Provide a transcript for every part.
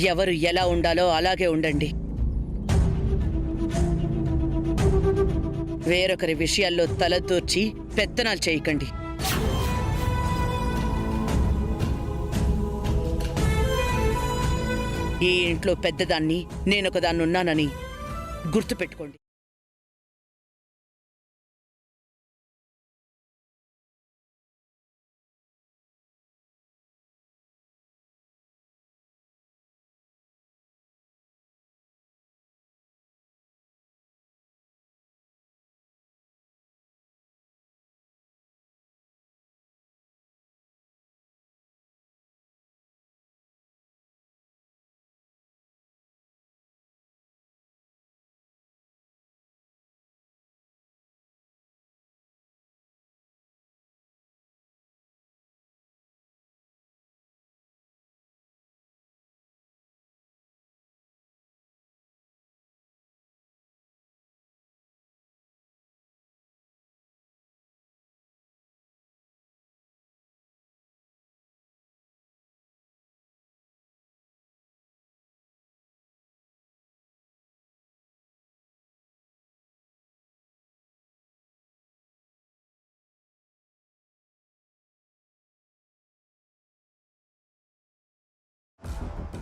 ఎవరు ఎలా ఉండాలో అలాగే ఉండండి. వేరొకరి విషయాల్లో తలదూర్చి పెత్తనాలు చేయకండి. ఈ ఇంట్లో పెద్దదాన్ని, నేనొకదాన్నున్నానని గుర్తుపెట్టుకోండి.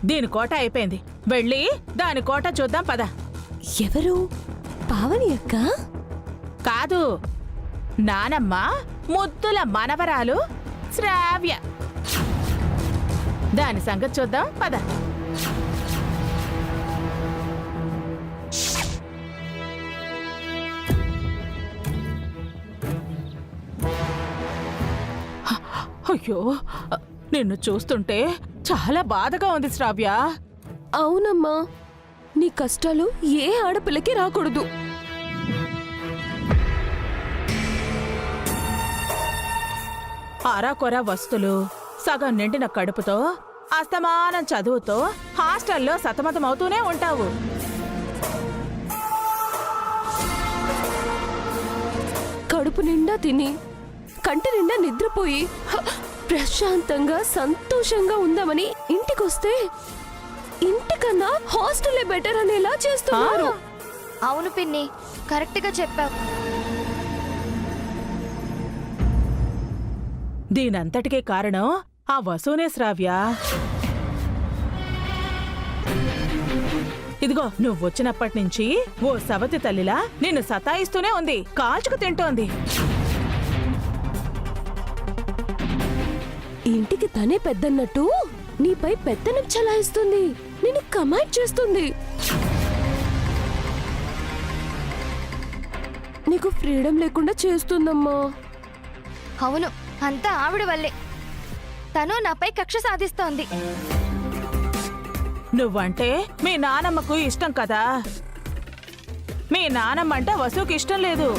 దీని కోట అయిపోయింది. వెళ్ళి దాని కోట చూద్దాం పద. ఎవరు? పావని అక్క? కాదు, నానమ్మ ముద్దుల మనవరాలు శ్రావ్య. దాని సంగతి చూద్దాం పద. అయ్యో, నిన్ను చూస్తుంటే చాలా బాధగా ఉంది శ్రావ్య. అవునమ్మా, నీ కష్టాలు ఏ ఆడపిల్లకి రాకూడదు. అరాకొర వస్తులు, సగం నిండిన కడుపుతో, అస్తమానం చదువుతో హాస్టల్లో సతమతమవుతూనే ఉంటావు. కడుపు నిండా తిని కంటి నిండా నిద్రపోయి ప్రశాంతంగా సంతోషంగా ఉందామని ఇంటికొస్తే ఇంటికన్నా హాస్టలే బెటర్ అనేలా చేస్తున్నారు. అవును పిన్ని, కరెక్ట్ గా చెప్పావు. దీనంతటికే కారణం ఆ వసూనే శ్రావ్య. ఇదిగో నువ్వు వచ్చినప్పటి నుంచి ఓ సవతి తల్లిలా నిన్ను సతాయిస్తూనే ఉంది, కాల్చుకు తింటోంది. ఇంటికి తనే పెద్దన్నట్టు నీపై పెత్తనం చలాయిస్తుంది, నిన్ను కమాండ్ చేస్తుంది. నీకు ఫ్రీడమ్ లేకుండా చేస్తుందమ్మా. అవును, అంతా ఆవిడ వల్లే. తను నాపై కక్ష సాధిస్తోంది. నువ్వంటే మీ నానమ్మకు ఇష్టం కదా. మీ నానమ్మంటే వసుకి ఇష్టం లేదు,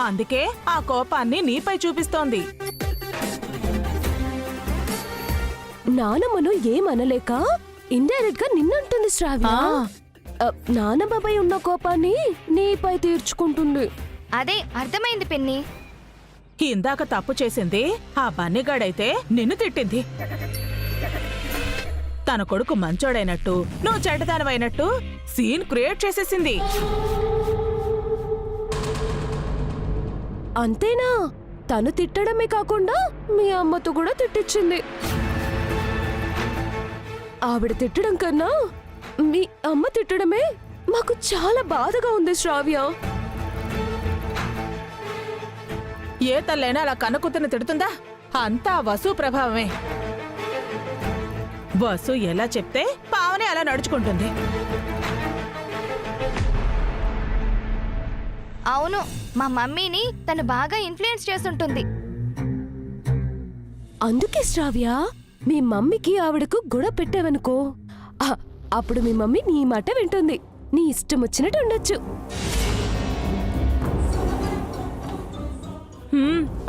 అందుకే ఆ కోపాన్ని నీపై చూపిస్తోంది. నానమ్మను ఏమనలేక ఇండైరెక్ట్ గా నిన్నంటుంది శ్రావ్య. నానమ్మపై ఉన్న కోపాన్ని నీపై తీర్చుకుంటుంది. అదే అర్థమైంది పిన్ని. ఇందాక తప్పు చేసింది ఆ బన్నిగాడైతే నిన్ను తిట్టింది. తన కొడుకు మంచోడైనట్టు, నువ్వు చెడ్డదానవైనట్టు సీన్ క్రియేట్ చేసేసింది. అంతేనా? తను తిట్టడమే కాకుండా మీ అమ్మతో కూడా తిట్టించింది. ఆవిడ తిట్టడం కన్నా మీ అమ్మ తిట్టడమే మాకు చాలా బాధగా ఉంది శ్రావ్య. ఏ తల్లైనా అలా కన్నకూతుని తిడుతుందా? అంతా వసు ప్రభావమే. వసు ఎలా చెప్తే పావని అలా నడుచుకుంటుంది. అవును, మా మమ్మీని తను బాగా ఇన్ఫ్లుయెన్స్ చేస్తుంటుంది. అందుకే శ్రావ్య, మీ మమ్మీకి ఆవిడకు గొడవ పెట్టావనుకో, అప్పుడు మీ మమ్మీ నీ మాట వింటుంది, నీ ఇష్టం వచ్చినట్టు ఉండొచ్చు.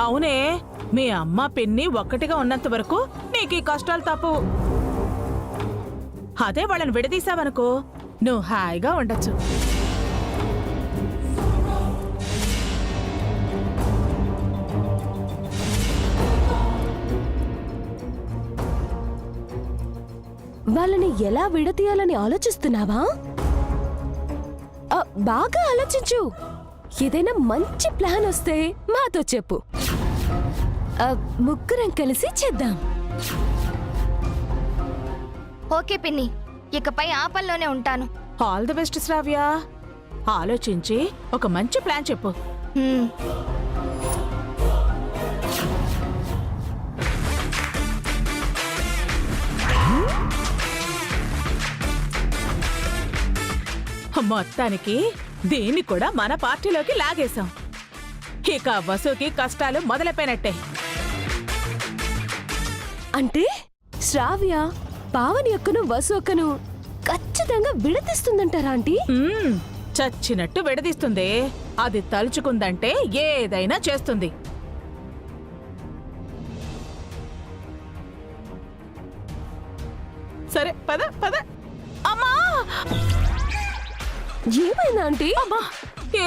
అవునే, మీ అమ్మ పిన్ని ఒక్కటిగా ఉన్నంత వరకు నీకు ఈ కష్టాలు తప్పవు. అదే వాళ్ళని విడదీశావనుకో, నువ్వు హాయిగా ఉండొచ్చు. వాళ్ళని ఎలా విడతీయాలని ఆలోచిస్తున్నావా? బాగా ఆలోచించు. ఏదైనా మంచి ప్లాన్ వస్తే మాతో చెప్పు. ముగ్గురం కలిసి చేద్దాం. ఓకే పిన్ని, ఇకపై ఆ పనిలోనే ఉంటాను. ఆల్ ది బెస్ట్ శ్రావ్య. ఆలోచించి ఒక మంచి ప్లాన్ చెప్పు. హ్మ్. మొత్తానికి దీన్ని కూడా మన పార్టీలోకి లాగేశాం. ఇక వసుకి కష్టాలు మొదలైపోయినట్టే. అంటే శ్రావ్య పావని అక్కను వసు అక్కను ఖచ్చితంగా విడతీస్తుందంటారా ఆంటీ? చచ్చినట్టు విడదీస్తుంది. అది తలుచుకుందంటే ఏదైనా చేస్తుంది. సరే పద పద. అమ్మా ఏమైందా ఆంటీ? అమ్మా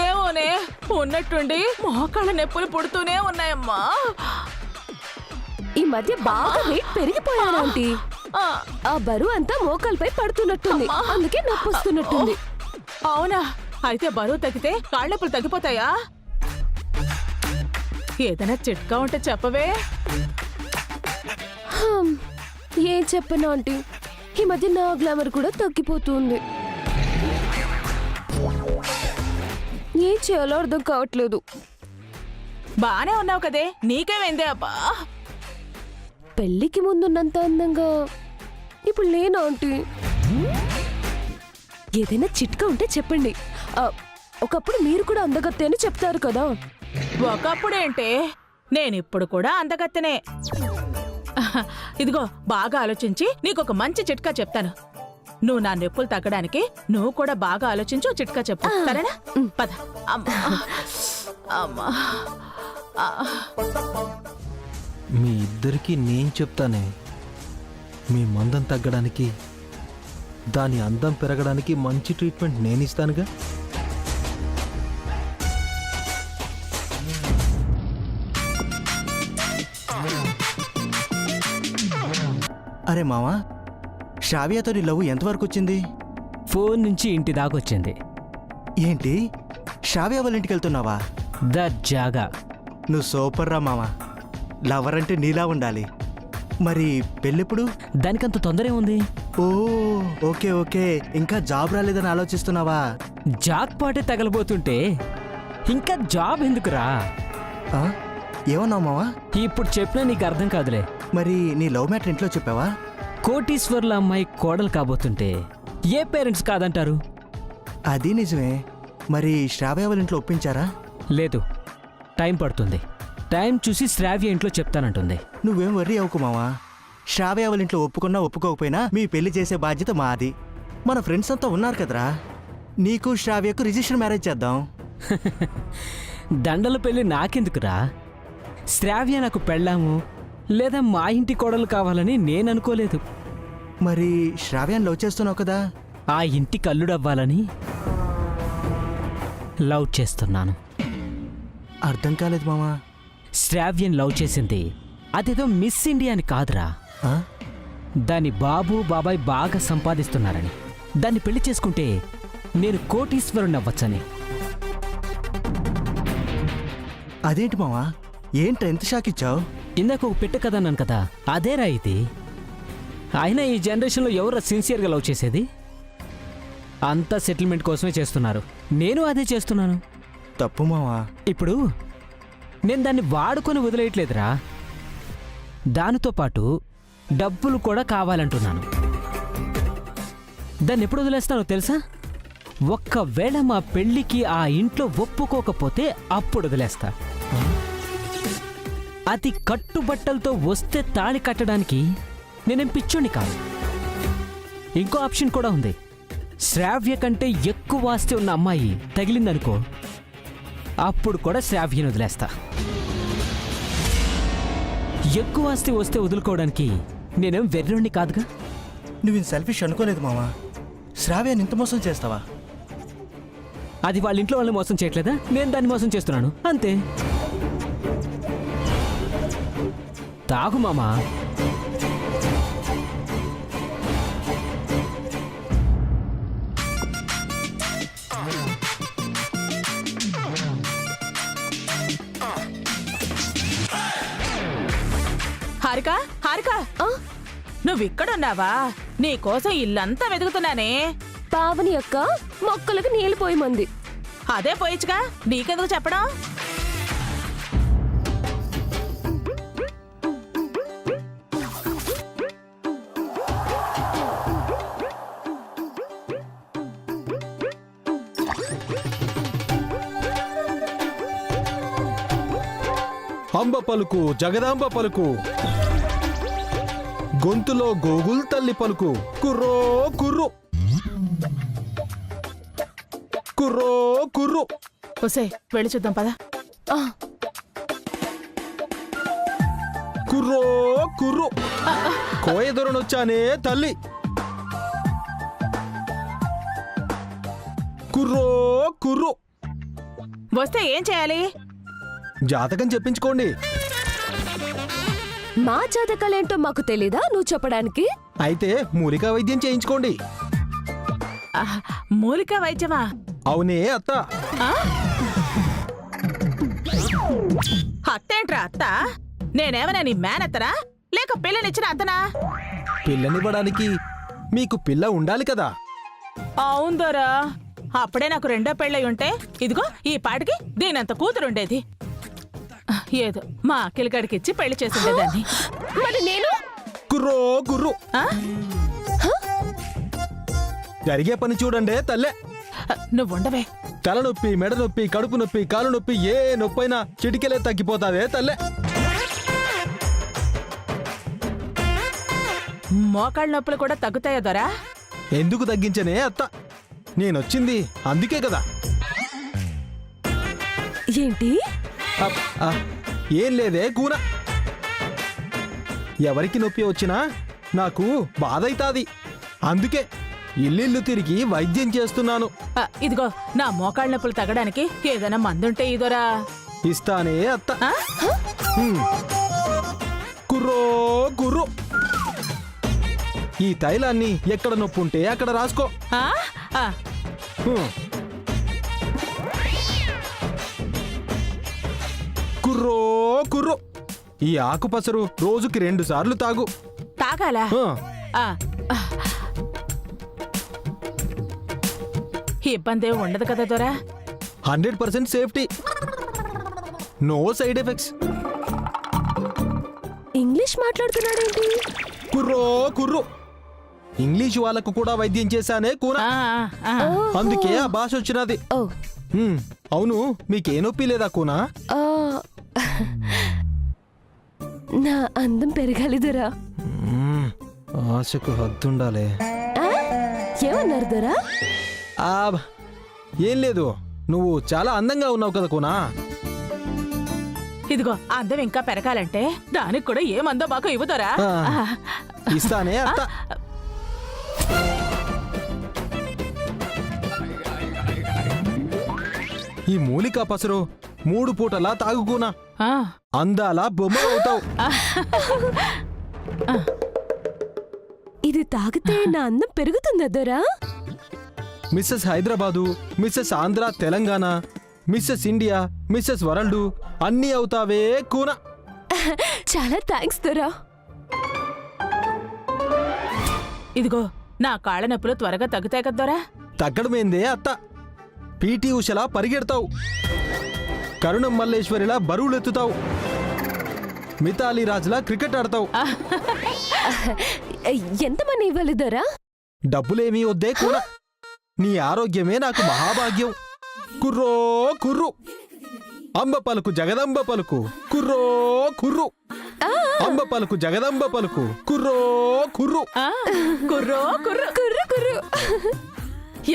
ఏమోనే, ఉన్నట్టుండి మోకాళ్ళ నొప్పులు పుడుతూనే ఉన్నాయమ్మా. ఈ మధ్య బాగా వెయిట్ పెరిగిపోయాను ఆంటీ. ఆ, ఆ బరువు అంతా మోకాలపై పడుతున్నట్టుంది, అందుకే నొప్పి వస్తున్నట్టుంది. అవునా? అయితే బరువు తగ్గితే కాళ్ళ నొప్పులు తగ్గిపోతాయా? ఏదైనా చిట్కా ఉంటే చెప్పవే. ఏం చెప్పను ఆంటీ, ఈ మధ్య నా గ్లామర్ కూడా తగ్గిపోతుంది. ఏం చేయాలో అర్థం కావట్లేదు. బానే ఉన్నావు కదే, నీకేమైందే అబ్బా? పెళ్లికి ముందున్నంత అందంగా ఇప్పుడు లేనా ఆంటీ? ఏదైనా చిట్కా ఉంటే చెప్పండి. ఒకప్పుడు మీరు కూడా అందగత్తే అని చెప్తారు కదా. ఒకప్పుడేంటే, నేనిప్పుడు కూడా అందగత్తెనే. ఇదిగో బాగా ఆలోచించి నీకొక మంచి చిట్కా చెప్తాను. నువ్వు నా నొప్పులు తగ్గడానికి నువ్వు కూడా బాగా ఆలోచించు, చిట్కా చెప్పు, సరేనా? పద. అమ్మా అమ్మా. మీ ఇద్దరికీ నేను చెప్తానే, మీ మందం తగ్గడానికి, దాని అందం పెరగడానికి మంచి ట్రీట్మెంట్ నేను ఇస్తానుగా. అరే మావా, శ్రావ్యతో నీ లవ్ ఎంతవరకు వచ్చింది? ఫోన్ నుంచి ఇంటి దాకొచ్చింది. ఏంటి, శ్రావ్య వాళ్ళ ఇంటికి వెళ్తున్నావా? దర్జాగా. నువ్వు సూపర్ రా మావా. లవర్ అంటే నీలా ఉండాలి. మరి పెళ్ళెప్పుడు? దానికంత తొందర ఏముంది? ఓ ఓకే ఓకే, ఇంకా జాబ్ రాలేదని ఆలోచిస్తున్నావా? జాబ్ పాటే తగలబోతుంటే ఇంకా జాబ్ ఎందుకురా? ఆ? ఏమన్నావు మావా? ఇప్పుడు చెప్పినా నీకు అర్థం కాదులే. మరి నీ లవ్ మ్యాటర్ ఇంట్లో చెప్పావా? కోటీశ్వర్ల అమ్మాయి కోడలు కాబోతుంటే ఏ పేరెంట్స్ కాదంటారు? అది నిజమే. మరి శ్రావ్య వాళ్ళ ఇంట్లో ఒప్పించారా? లేదు, టైం పడుతుంది. టైం చూసి శ్రావ్య ఇంట్లో చెప్తానంటుంది. నువ్వేం వర్రీ అవ్వకు మావా. శ్రావ్య వాళ్ళ ఇంట్లో ఒప్పుకున్నా ఒప్పుకోకపోయినా మీ పెళ్లి చేసే బాధ్యత మాది. మన ఫ్రెండ్స్ అంతా ఉన్నారు కదరా, నీకు శ్రావ్యకు రిజిస్టర్ మ్యారేజ్ చేద్దాం. దండల పెళ్లి నాకెందుకురా? శ్రావ్య నాకు పెళ్ళాము లేదా మా ఇంటి కోడలు కావాలని నేననుకోలేదు. మరి శ్రావ్యాన్ని లవ్ చేస్తున్నావు కదా? ఆ ఇంటి కల్లుడవ్వాలని లవ్ చేస్తున్నాను. అర్థం కాలేదు మామా. శ్రావ్యం లవ్ చేసింది అదేదో మిస్ ఇండియా అని కాదురా. ఆ? దాని బాబు బాబాయ్ బాగా సంపాదిస్తున్నారని, దాన్ని పెళ్లి చేసుకుంటే నేను కోటీశ్వరుణ్ణి అవ్వచ్చని. అదేంటి మావా, ఏంట్రా ఎంత షాక్ ఇచ్చావు? ఇందాక ఒక పెట్ట కదా అన్నాను కదా, అదేరా ఇది. అయినా ఈ జనరేషన్లో ఎవరు సిన్సియర్గా లవ్ చేసేది? అంతా సెటిల్మెంట్ కోసమే చేస్తున్నారు. నేను అదే చేస్తున్నాను. తప్పు మావా. ఇప్పుడు నేను దాన్ని వాడుకొని వదిలేయట్లేదురా, దానితో పాటు డబ్బులు కూడా కావాలంటున్నాను. దాన్ని ఎప్పుడు వదిలేస్తానో తెలుసా? ఒక్కవేళ మా పెళ్ళికి ఆ ఇంట్లో ఒప్పుకోకపోతే అప్పుడు వదిలేస్తా. అది కట్టుబట్టలతో వస్తే తాళి కట్టడానికి నేనేం పిచ్చోని కాదు. ఇంకో ఆప్షన్ కూడా ఉంది. శ్రావ్య కంటే ఎక్కువ ఆస్తి ఉన్న అమ్మాయి తగిలిందనుకో, అప్పుడు కూడా శ్రావ్యను వదిలేస్తా. ఎక్కువ ఆస్తి వస్తే వదులుకోవడానికి నేనేం వెర్రోణ్ణి కాదుగా. నువ్వు సెల్ఫిష్ అనుకోలేదు మావా. శ్రావ్యాన్ని ఇంత మోసం చేస్తావా? అది వాళ్ళ ఇంట్లో వాళ్ళని మోసం చేయట్లేదా? నేను దాన్ని మోసం చేస్తున్నాను అంతే. తాగు మామా. నువ్విక్కడున్నావా? నీకోసం ఇల్లంతా వెతుకుతున్నానే. పావని అక్క మొక్కలకు నీళ్లు పోయమంది. అదే పోయిచ్చుగా, నీకెందుకు చెప్పడం? అంబ పలుకు జగదాంబ పలుకు, గొంతులో గోగుల్ తల్లి పలుకు, కుర్రో కుర్రు కుర్రో కుర్రు. ఒసే, వెళ్ళి చూద్దాం పద. ఆ, కుర్రో కుర్రు, కోయదొరనొచ్చానే తల్లి. కుర్రో కుర్రు. వస్తే ఏం చేయాలి? జాతకం చెప్పించుకోండి. మా జాతకాలేంటో మాకు తెలీదా నువ్వు చెప్పడానికి? అయితే మూలికా వైద్యం చేయించుకోండి. ఆహ్, మూలికా వైద్యమా? అవునే అత్త. ఆ? అత్తేంట్రా అత్త? నేనేమన్నా నీ మేనత్తనా లేక పిల్లనిచ్చిన అత్తనా? పిల్లనివ్వడానికి మీకు పిల్ల ఉండాలి కదా. అవుందోరా, అప్పుడే నాకు రెండో పెళ్ళై ఉంటే ఇదిగో ఈ పాటికి దీనంత కూతురుండేది. ఏదో మా అఖిలగాడికిచ్చి పెళ్లి చేసిండేదాన్ని. మరి నేను కుర్రో కుర్రు. ఆ? జరిగే పని చూడండి తల్లే. నువ్వుండవే. తలనొప్పి, మెడ నొప్పి, కడుపు నొప్పి, కాలు నొప్పి, ఏ నొప్పైనా చిటికెలే తగ్గిపోతాదే తల్లే. మోకాళ్ళ నొప్పులు కూడా తగ్గుతాయా దొరా? ఎందుకు తగ్గించనే అత్త, నేనొచ్చింది అందుకే కదా. ఏంటి? అప్, ఆ, ఏం లేదే కూన. ఎవరికి నొప్పి వచ్చినా నాకు బాధ అవుతాది. అందుకే ఇల్లు తిరిగి వైద్యం చేస్తున్నాను. ఇదిగో నా మోకాళ్ళ నొప్పులు తగ్గడానికి ఏదైనా మందుంటే ఇదోరా. ఇస్తానే అత్త. ఆ? హ్మ్. కుర్రో కుర్రు. ఈ తైలాన్ని ఎక్కడ నొప్పి ఉంటే అక్కడ రాసుకో. ఆ? ఆ. హ్మ్. కుర్రో కుర్రు. ఈ ఆకుపసరు రోజుకి 2 సార్లు తాగు. తాగాలా? ఆ, ఆ. ఆ. ఇబ్బంది ఉండదు కదా దొరా? 100% safety, no side effects. English మాట్లాడుతున్నాడేంటి? కుర్రో కుర్రు. ఇంగ్లీష్ వాళ్ళకు కూడా వైద్యం చేశానే కూన. ఆ, ఆ, ఆ. అందుకే ఆ భాష వచ్చినది. ఓ, హ్మ్. అవును, మీకే నొప్పి లేదా కూనా? ఆ, నా అందం పెరగాలి దొరా. మ్మ్. ఆశకు హద్దుండాలి. ఆ? ఏమన్నారు దొరా? ఆ, ఏం లేదు, నువ్వు చాలా అందంగా ఉన్నావు కదా కూనా. ఇదిగో అందం ఇంకా పెరగాలంటే దానికి కూడా ఏమందో మాకు ఇవ్వదోరా? ఆ. ఇస్తానే అత్త. ఈ మూలికా పసరు 3 పూటలా తాగుకునా, అందాల బొమ్మ అవుతావు. ఇది తాగితే నా అందం పెరుగుతుందా దొరా? Mrs Hyderabad, Mrs Andhra Telangana, Mrs India, Mrs world అన్నీ అవుతావే కూన. చాలా థ్యాంక్స్ దొరా. ఇదిగో నా కాళ్ళ నొప్పులు త్వరగా తగ్గుతాయి కదోరా? తగ్గడమేందే అత్త, పీటీ ఉషలా పరిగెడతావు, కరుణం మల్లేశ్వరిలా బరువులెత్తుతావు, మితాలి రాజులా క్రికెట్ ఆడతావు. ఎంతమంది ఇవ్వాలి దొరా? డబ్బులేమీ వద్దే కూన, నీ ఆరోగ్యమే నాకు మహాభాగ్యం. కుర్రో కుర్రు. అంబ పలుకు జగదంబ పలుకు, కుర్రో కుర్రు. అంబ పలుకు జగదంబ పలుకు, కుర్రో కుర్రు. ఆ, కుర్రో కుర్రు. కుర్రు కుర్రు.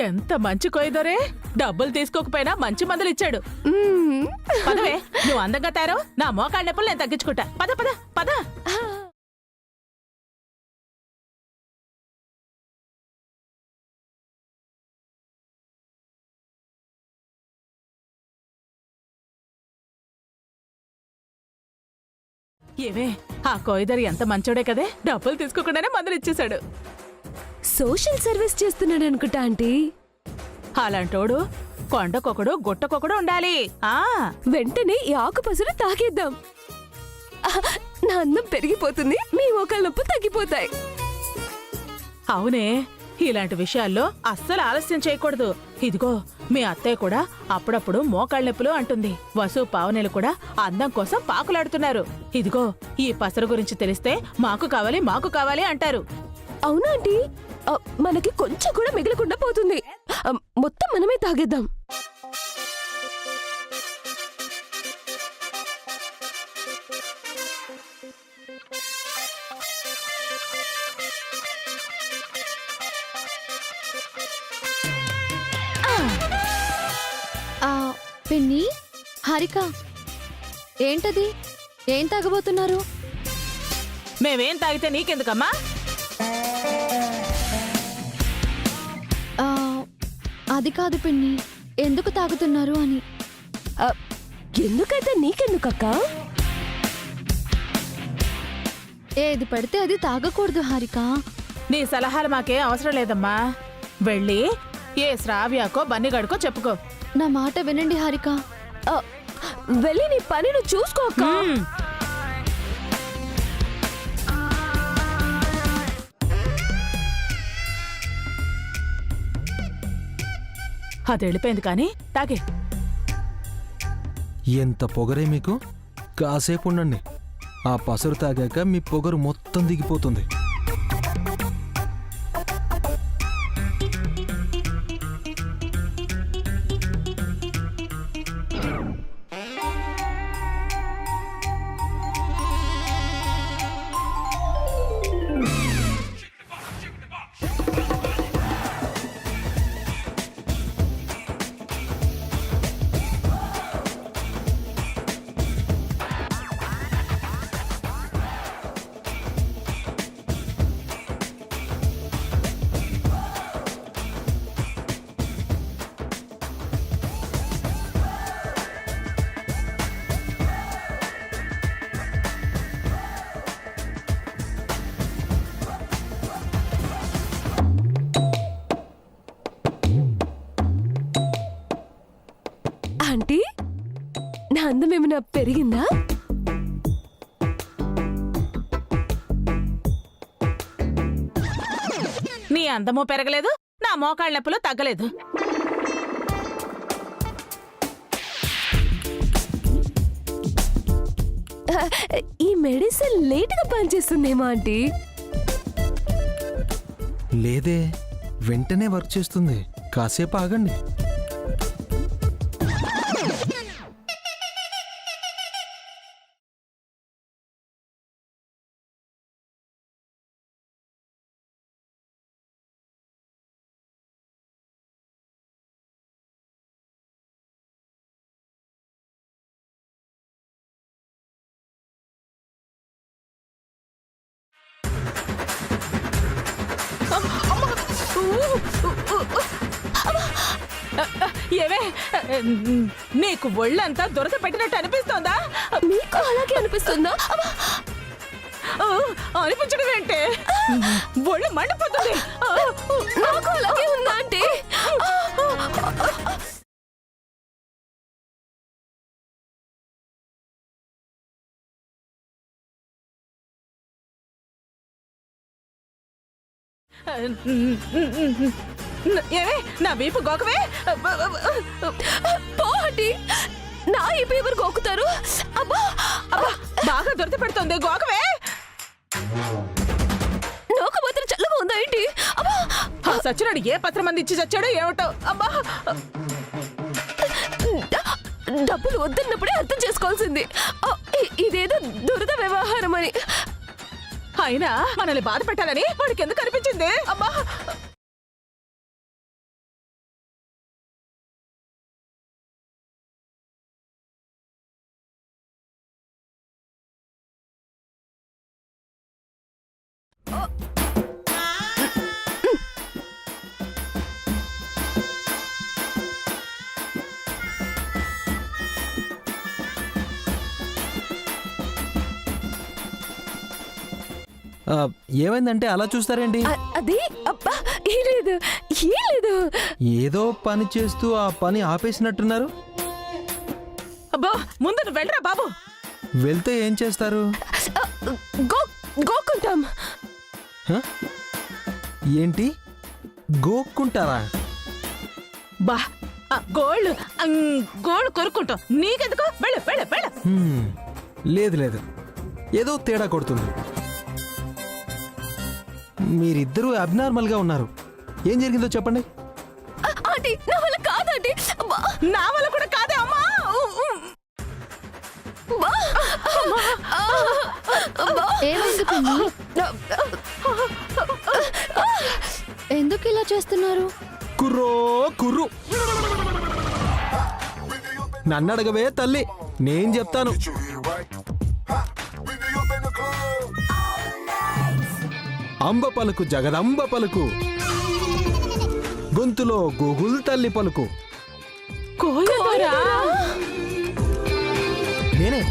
ఎంత మంచి కొయ్యదోరే, డబ్బులు తీసుకోకపోయినా మంచి మందులు ఇచ్చాడు. మ్మ్. పదవే, నువ్వు అందంగా తయారో నా మోకాళ్ళ నొప్పులు నేను తగ్గించుకుంటా. పద పద పద. ఏవే, ఆ కోయిదరి ఎంత మంచోడే కదే, డబ్బులు తీసుకోకుండానే మందులు ఇచ్చేశాడు. సోషల్ సర్వీస్ చేస్తున్నాడు అనుకుంటా ఆంటీ. అలాంటోడు కొండకొకడు గుట్టకొకడు ఉండాలి. ఆ వెంటనే ఈ ఆకుపసరు తాగేద్దాం. నా అందం పెరిగిపోతుంది, మీ మోకాళ్ళ నొప్పులు తగ్గిపోతాయి. అవునే, ఇలాంటి విషయాల్లో అస్సలు ఆలస్యం చేయకూడదు. ఇదిగో మీ అత్తయ్య కూడా అప్పుడప్పుడు మోకాళ్ళ నొప్పులు అంటుంది. వసు పావనేలు కూడా అందం కోసం పాకులాడుతున్నారు. ఇదిగో ఈ పసరు గురించి తెలిస్తే మాకు కావాలి అంటారు. అవునా ఆంటీ? మనకి కొంచెం కూడా మిగలకుండా పోతుంది. మొత్తం మనమే తాగేద్దాం. పిన్ని, హారిక, ఏంటది? ఏం తాగబోతున్నారు? మేమేం తాగితే నీకెందుకమ్మా? అది కాదు పిన్ని, ఎందుకు తాగుతున్నారు అని. ఎందుకైతే నీకెందుకక్క? ఏది పడితే అది తాగకూడదు హారిక. నీ సలహాలు మాకేం అవసరం లేదమ్మా. వెళ్ళి ఏ శ్రావ్యాకో బన్నిగడుకో చెప్పుకో. నా మాట వినండి హారిక. వెళ్ళి నీ పని నువ్వు చూసుకోక. అది వెళ్ళిపోయింది కానీ తాగే. ఎంత పొగరే మీకు? కాసేపు ఉండండి, ఆ పసరు తాగాక మీ పొగరు మొత్తం దిగిపోతుంది. ఆంటీ, నా అందం ఏమైనా పెరిగిందా? నీ అందమూ పెరగలేదు, నా మోకాళ్ళ నొప్పులు తగ్గలేదు. ఈ మెడిసిన్ లేటుగా పనిచేస్తుందేమో ఆంటీ. లేదే, వెంటనే వర్క్ చేస్తుంది. కాసేపు ఆగండి. ఏవే, నీకు ఒళ్ళంతా దురద పెట్టినట్టు అనిపిస్తోందా? మీకు అలాగే అనిపిస్తుందా? అనిపించడం ఏంటే? ఒళ్ళు మండిపోతుంది. నాకు అలాగే ఉందా ఆంటీ? ఏవే, నా వీపు గోకవే. పో ఆంటీ, నా ఈ పేపర్ గోకుతారు. అబ్బా అబ్బా, బాగా దొరద పెడుతుంది, గోకవే. నాకు మాత్రం చల్లగా ఉందా ఏంటి? అబ్బా, ఆ సచ్చినాడు ఏ పత్రం అందించి చచ్చాడో ఏమిటో. అబ్బా, డబ్బులు వద్దన్నప్పుడే అర్థం చేసుకోవాల్సింది. ఇదేదో దురద వ్యవహారం అని. అయినా మనల్ని బాధ పెట్టాలని వాడికి ఎందుకు అనిపించింది? అబ్బా, ఏమైందంటే అలా చూస్తారేంటి? అది అబ్బా, ఏం లేదు. ఏదో పని చేస్తూ ఆ పని ఆపేసినట్టున్నారు. అబ్బా, ముందు నువ్వు వెళ్ళరా బాబు. వెళ్తే ఏం చేస్తారు? గో గోకుంటాం. హ? ఏంటి గోక్కుంటారా? బా గోళ్ళు గోళ్ళు కొరుక్కుంటాం. నీకెందుకు? వెళ్ళు వెళ్ళు వెళ్ళు. లేదు లేదు, ఏదో తేడా కొడుతుంది. మీరిద్దరూ అబ్నార్మల్గా ఉన్నారు. ఏం జరిగిందో చెప్పండి. ఆంటీ నా వల్ల కాదండి. అబ్బా, నా వల్ల కూడా కాదే అమ్మా. అబ్బా, అబ్బా. ఏమైంది పిన్ని? ఎందుకు ఇలా చేస్తున్నారు? కుర్రో కుర్రు. నన్నడగవే తల్లి, నేను చెప్తాను. అంబ పలుకు జగదంబ పలుకు, గొంతులో గూగుల్ తల్లి పలుకు. కోయదోరా. నేనే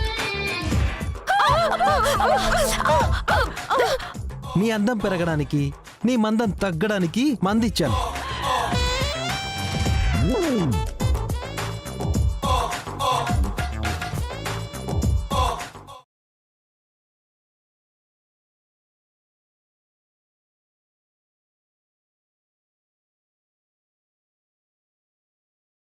నీ అందం పెరగడానికి, నీ మందం తగ్గడానికి మందిచ్చాను.